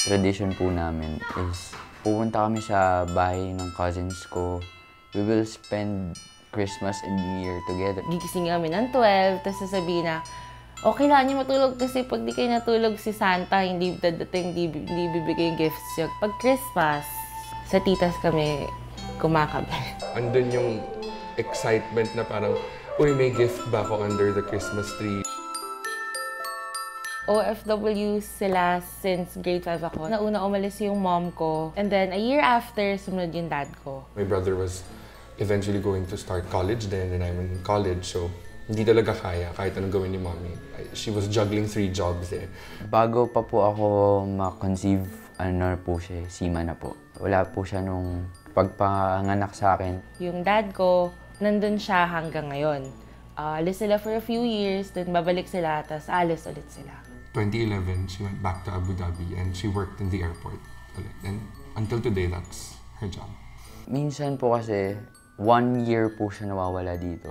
tradition po namin is pupunta kami sa bahay ng cousins ko. We will spend Christmas and New Year together. Gigising kami ng 12, tapos sasabihin na, okay lang niyo matulog kasi pag di kayo natulog si Santa, hindi dadating, hindi bibigay yung gifts niyo. Pag Christmas, sa titas kami kumakabe. Andun yung excitement na parang, uy, may gift ba ako under the Christmas tree? OFW sila since grade 5 ako. Nauna umalis yung mom ko. And then, a year after, sumunod yung dad ko. My brother was eventually going to start college then, and I'm in college, so hindi talaga kaya kahit anong gawin ni mommy. She was juggling 3 jobs eh. Bago pa po ako ma-conceive, ano po siya, seaman na po. Wala po siya nung pagpanganak sa akin. Yung dad ko, nandun siya hanggang ngayon. Alis sila for a few years, then babalik sila, tapos alis ulit sila. 2011, she went back to Abu Dhabi and she worked in the airport ulit. And until today, that's her job. Minsan po kasi, 1 year po siya nawawala dito.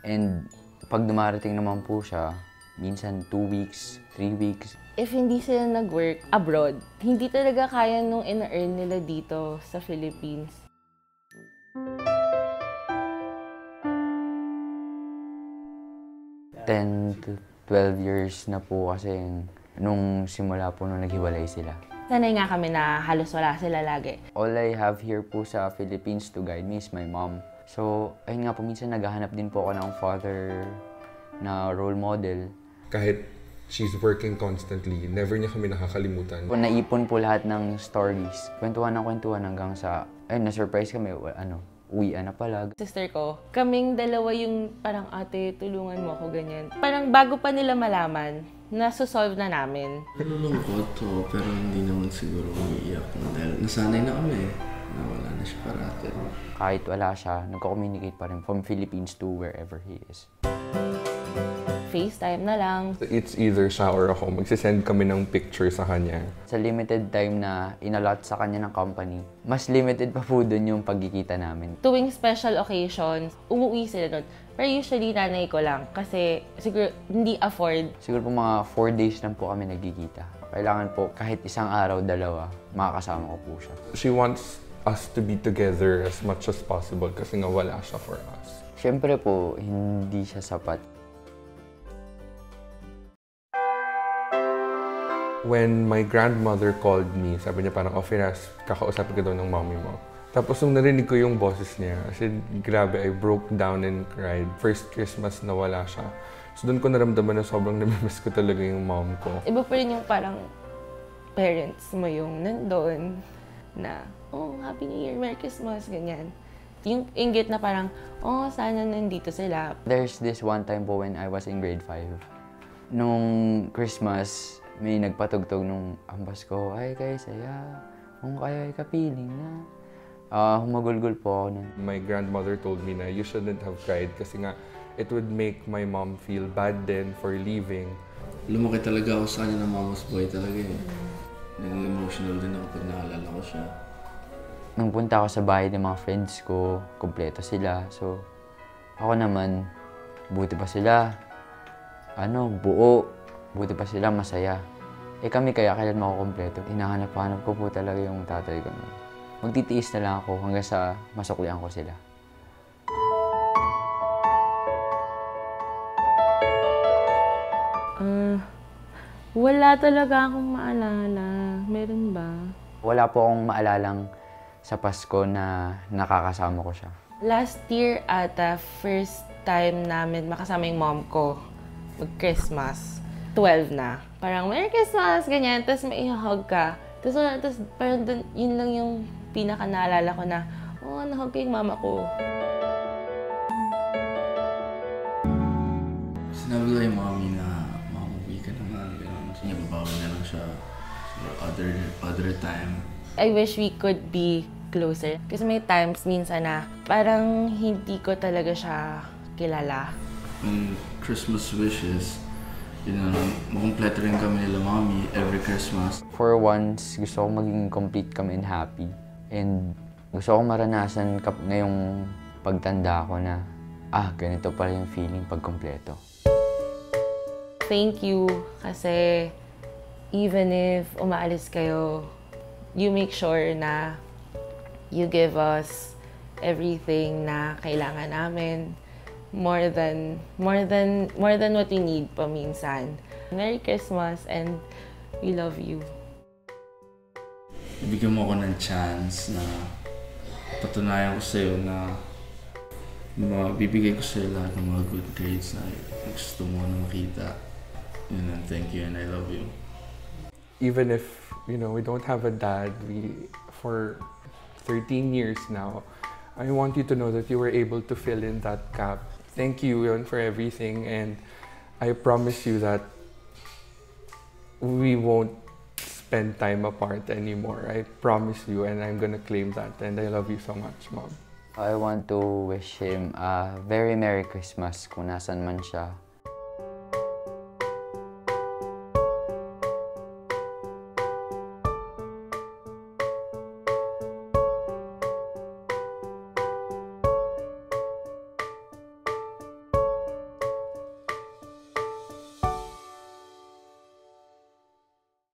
And pag dumarating naman po siya, minsan 2 weeks, 3 weeks. If hindi sila nag-work abroad, hindi talaga kaya nung ina-earn nila dito sa Philippines. Ten to 12 years na po kasi nung simula po nung naghiwalay sila. Sanay nga kami na halos wala sila lagi. All I have here po sa Philippines to guide me is my mom. So, ayun nga po, minsan naghahanap din po ako ng father na role model. Kahit she's working constantly, never niya kami nakakalimutan. Naipon po lahat ng stories. Kwentuhan hanggang sa, ayun, na-surprise kami, uwian na pala. Sister ko, kaming dalawa yung parang, ate, tulungan mo ako, ganyan. Parang bago pa nila malaman, nasusolve na namin. Nalulungkot to, pero hindi naman siguro umiiyak na dahil nasanay na kami. Nawala na siya parati. Kahit wala siya, nagko-communicate pa rin from Philippines to wherever he is. FaceTime na lang. It's either siya or ako. Magsisend kami ng picture sa kanya. Sa limited time na inalot sa kanya ng company, mas limited pa po dun yung pagkikita namin. Tuwing special occasions, umuwi sila doon. Pero usually nanay ko lang kasi siguro hindi afford. Siguro po mga 4 days lang po kami nagkikita. Kailangan po kahit isang araw, 2, makakasama ko po siya. She wants us to be together as much as possible kasi nga wala siya for us. Siyempre po, hindi siya sapat. When my grandmother called me, sabi niya parang, Firas, kakausapin ka daw ng mommy mo. Tapos nung narinig ko yung boses niya, kasi grabe, I broke down and cried. First Christmas na wala siya. So doon ko naramdaman na sobrang namimiss ko talaga yung mom ko. Iba pa rin yung parang parents mo yung nandoon na, oh, Happy New Year, Merry Christmas, ganyan. Yung inggit na parang, oh, sana nandito sila. There's this one time po when I was in grade 5. Nung Christmas, may nagpatugtog nung ambas ko, ay kayo saya, kung kayo ay kapiling na. Humagulgol po ako nun. My grandmother told me na you shouldn't have cried kasi nga it would make my mom feel bad then for leaving. Lumaki talaga ako sa kanya na mama's boy talaga eh. Naging emotional din ako pag naalala ko siya. Nung punta ako sa bahay ng mga friends ko, kompleto sila. So, ako naman, buti pa sila, buo. Buti pa sila, masaya. Kami kaya kailan makukompleto? Hinahanap-hanap ko po talaga yung tatay ko. Magtitiis na lang ako hanggang sa masuklian ko sila. Wala talaga akong maalala. Meron ba? Wala po akong maalalang sa Pasko na nakakasama ko siya. Last year ata, first time namin makasama yung mom ko mag-Christmas. 12 na. Parang, Merry Christmas, ganyan. Tapos may i-hug ka. Tapos parang dun, yun lang yung pinaka-naalala ko na, oh, nahug ko yung mama ko. Sinabi ko kay mommy na, mauwi ka naman, gano'n. Sige, babawi na lang siya. Other time. I wish we could be closer. Kasi may times minsan na parang hindi ko talaga siya kilala. When Christmas wishes, makumpleto rin kami nila mommy every Christmas. For once, gusto ko maging complete kami and happy. And gusto ko maranasan ngayong pagtanda ko na, ganito pala yung feeling pag kompleto. Thank you kasi even if umaalis kayo, you make sure na you give us everything na kailangan namin, more than what we need paminsan. Merry Christmas and we love you. Ibigyan mo ako ng chance na patunayan ko sa'yo na bibigay ko sa'yo lahat ng mga good grades na gusto mo na makita. Yun lang, thank you and I love you. Even if, we don't have a dad, for 13 years now, I want you to know that you were able to fill in that gap. Thank you yun for everything, and I promise you that we won't spend time apart anymore. I promise you, and I'm gonna claim that, and I love you so much, Mom. I want to wish him a very Merry Christmas kung nasan man siya.